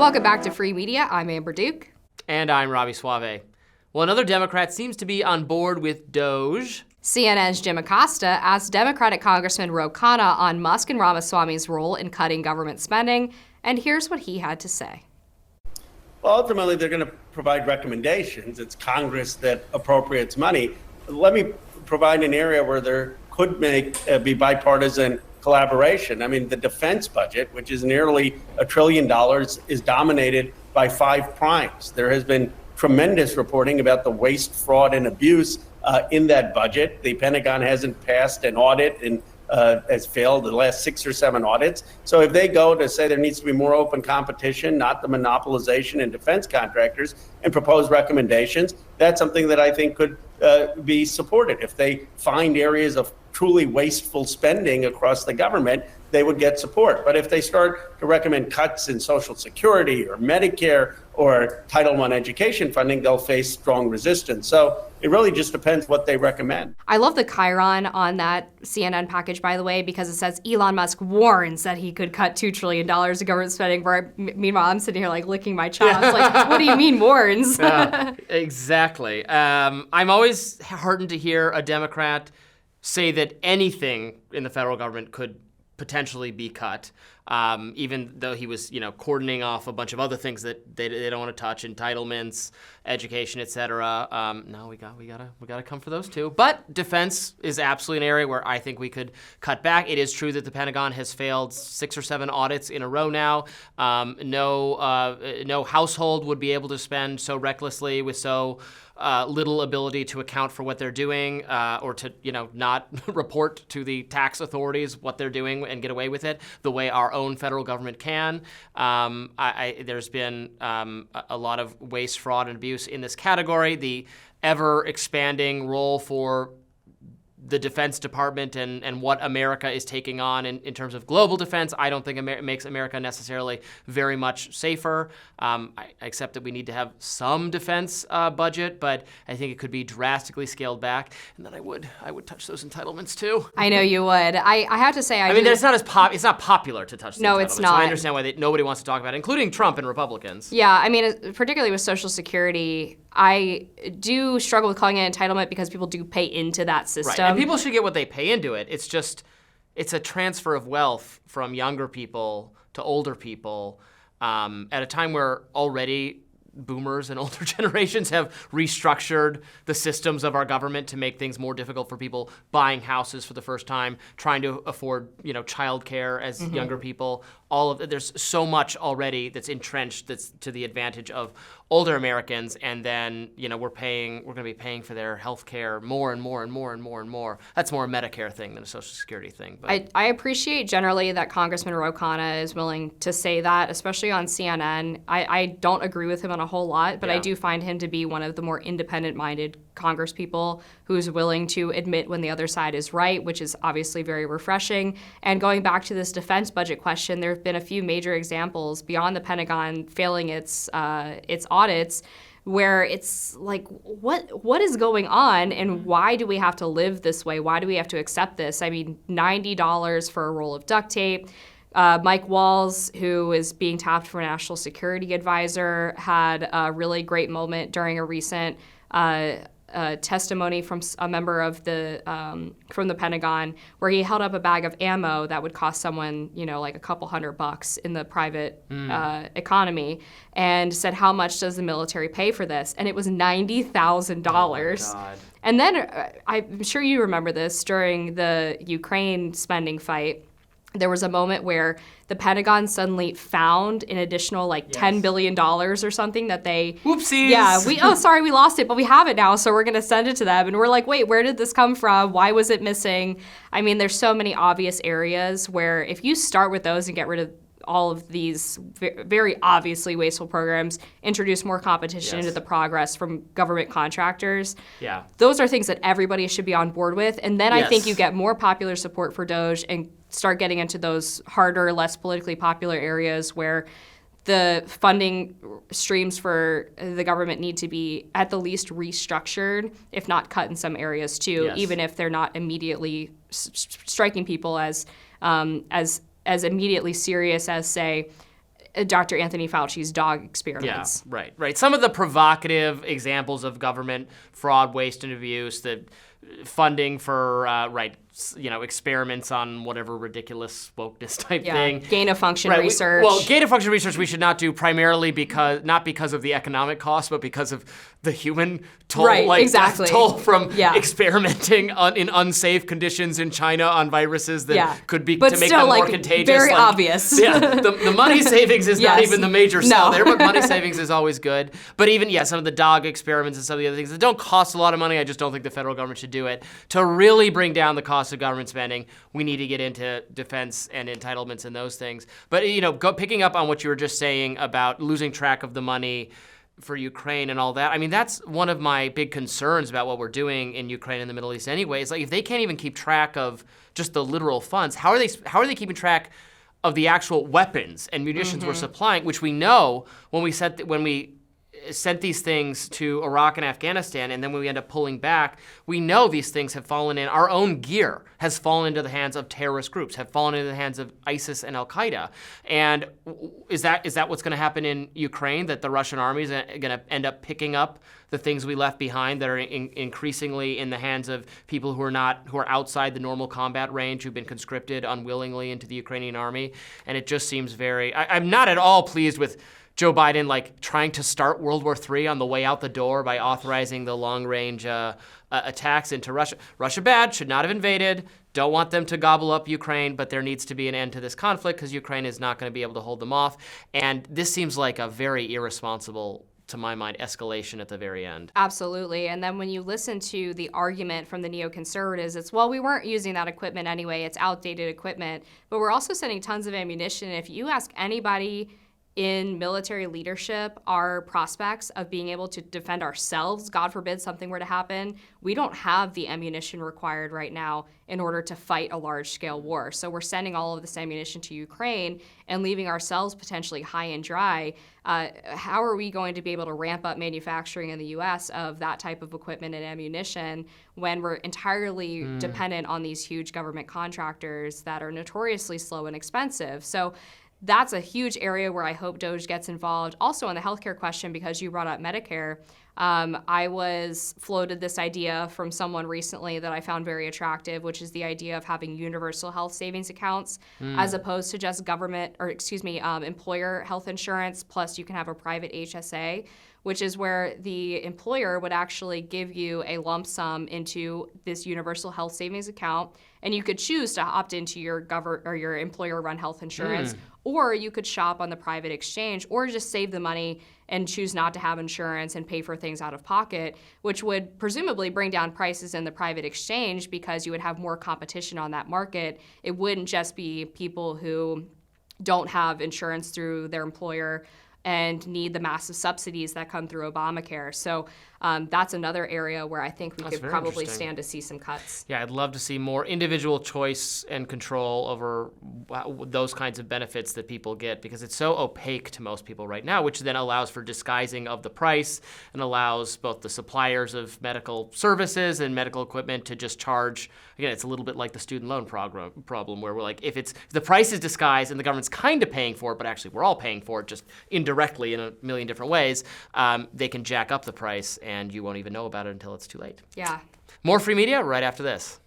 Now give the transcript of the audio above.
Welcome back to Free Media. I'm Amber Duke. And I'm Robby Soave. Well, another Democrat seems to be on board with DOGE. CNN's Jim Acosta asked Democratic Congressman Khanna on Musk and Ramaswamy's role in cutting government spending, and here's what he had to say. Well, ultimately, they're going to provide recommendations. It's Congress that appropriates money. Let me provide an area where there could be bipartisan collaboration. I mean, the defense budget, which is nearly $1 trillion, is dominated by five primes. There has been tremendous reporting about the waste, fraud, and abuse in that budget. The Pentagon hasn't passed an audit and has failed the last 6 or 7 audits. So if they go to say there needs to be more open competition, not the monopolization in defense contractors, and propose recommendations, that's something that I think could be supported. If they find areas of truly wasteful spending across the government, they would get support. But if they start to recommend cuts in Social Security or Medicare or Title I education funding, they'll face strong resistance. So it really just depends what they recommend. I love the chyron on that CNN package, by the way, because it says Elon Musk warns that he could cut $2 trillion of government spending. Meanwhile, I'm sitting here like licking my chops. Like, what do you mean warns? Exactly. I'm always heartened to hear a Democrat say that anything in the federal government could potentially be cut, even though he was, cordoning off a bunch of other things that they don't want to touch, entitlements, education, et cetera. No, we gotta come for those too. But defense is absolutely an area where I think we could cut back. It is true that the Pentagon has failed 6 or 7 audits in a row now. No household would be able to spend so recklessly with so little ability to account for what they're doing, or to, not report to the tax authorities what they're doing and get away with it the way our own federal government can. There's been a lot of waste, fraud, and abuse in this category. The ever-expanding role for the Defense Department and what America is taking on in terms of global defense, I don't think makes America necessarily very much safer. I accept that we need to have some defense budget, but I think it could be drastically scaled back, and then I would touch those entitlements too. I know you would. I have to say, it's not popular to touch the entitlements. No, it's not. So I understand why nobody wants to talk about it, including Trump and Republicans. Yeah, particularly with Social Security, I do struggle with calling it entitlement because people do pay into that system. Right. And people should get what they pay into it. It's a transfer of wealth from younger people to older people at a time where already boomers and older generations have restructured the systems of our government to make things more difficult for people buying houses for the first time, trying to afford, childcare as younger people. There's so much already that's entrenched that's to the advantage of older Americans, and then we're going to be paying for their health care more and more and more and more and more. That's more a Medicare thing than a Social Security thing. But I appreciate generally that Congressman Khanna is willing to say that, especially on CNN. I don't agree with him on a whole lot, but I do find him to be one of the more independent-minded congresspeople who's willing to admit when the other side is right, which is obviously very refreshing. And going back to this defense budget question, there have been a few major examples beyond the Pentagon failing its audits where it's like, what is going on, and why do we have to live this way? Why do we have to accept this? $90 for a roll of duct tape. Mike Walls, who is being tapped for a national security advisor, had a really great moment during a recent testimony from a member of from the Pentagon, where he held up a bag of ammo that would cost someone, like a couple $100 in the private economy, and said, "How much does the military pay for this?" And it was $90,000. Oh my God. And then I'm sure you remember this during the Ukraine spending fight. There was a moment where the Pentagon suddenly found an additional $10 billion or something that they... Whoopsies! Yeah, we lost it, but we have it now, so we're going to send it to them. And we're like, wait, where did this come from? Why was it missing? There's so many obvious areas where if you start with those and get rid of all of these very obviously wasteful programs, introduce more competition into the progress from government contractors. Yeah. Those are things that everybody should be on board with. And then I think you get more popular support for DOGE and start getting into those harder, less politically popular areas where the funding streams for the government need to be at the least restructured, if not cut in some areas too, even if they're not immediately striking people as immediately serious as, say, Dr. Anthony Fauci's dog experiments. Yeah, right. Some of the provocative examples of government fraud, waste, and abuse, the funding for, experiments on whatever ridiculous wokeness type thing. Gain of function research. Gain of function research we should not do primarily not because of the economic cost, but because of the human toll, toll from experimenting in unsafe conditions in China on viruses that could be to make them more contagious. Very obvious. Yeah, the money savings is not even the major sell there, but money savings is always good. But even, some of the dog experiments and some of the other things that don't cost a lot of money, I just don't think the federal government should do it. To really bring down the cost of government spending, we need to get into defense and entitlements and those things. But, picking up on what you were just saying about losing track of the money for Ukraine and all that, I mean, that's one of my big concerns about what we're doing in Ukraine and the Middle East anyway. It's like, if they can't even keep track of just the literal funds, how are they keeping track of the actual weapons and munitions we're supplying, which we know when we sent these things to Iraq and Afghanistan, and then when we end up pulling back, we know these things have fallen in, our own gear has fallen into the hands of terrorist groups, have fallen into the hands of ISIS and Al-Qaeda. And is that what's going to happen in Ukraine, that the Russian army is going to end up picking up the things we left behind that are increasingly in the hands of people who are outside the normal combat range, who've been conscripted unwillingly into the Ukrainian army? And it just seems I'm not at all pleased with Joe Biden trying to start World War III on the way out the door by authorizing the long-range attacks into Russia. Russia bad, should not have invaded. Don't want them to gobble up Ukraine, but there needs to be an end to this conflict because Ukraine is not going to be able to hold them off. And this seems like a very irresponsible, to my mind, escalation at the very end. Absolutely. And then when you listen to the argument from the neoconservatives, it's, well, we weren't using that equipment anyway. It's outdated equipment. But we're also sending tons of ammunition. If you ask anybody in military leadership, our prospects of being able to defend ourselves, God forbid something were to happen, we don't have the ammunition required right now in order to fight a large-scale war. So we're sending all of this ammunition to Ukraine and leaving ourselves potentially high and dry. How are we going to be able to ramp up manufacturing in the U.S. of that type of equipment and ammunition when we're entirely dependent on these huge government contractors that are notoriously slow and expensive? So that's a huge area where I hope DOGE gets involved. Also on the healthcare question, because you brought up Medicare, I was floated this idea from someone recently that I found very attractive, which is the idea of having universal health savings accounts as opposed to just employer health insurance, plus you can have a private HSA, which is where the employer would actually give you a lump sum into this universal health savings account, and you could choose to opt into your your employer-run health insurance, or you could shop on the private exchange, or just save the money and choose not to have insurance and pay for things out of pocket, which would presumably bring down prices in the private exchange because you would have more competition on that market. It wouldn't just be people who don't have insurance through their employer and need the massive subsidies that come through Obamacare. So that's another area where I think we could probably stand to see some cuts. Yeah, I'd love to see more individual choice and control over those kinds of benefits that people get, because it's so opaque to most people right now, which then allows for disguising of the price and allows both the suppliers of medical services and medical equipment to just charge. Again, it's a little bit like the student loan problem where we're like, if the price is disguised and the government's kind of paying for it, but actually we're all paying for it just indirectly in a million different ways, they can jack up the price and you won't even know about it until it's too late. Yeah. More free media right after this.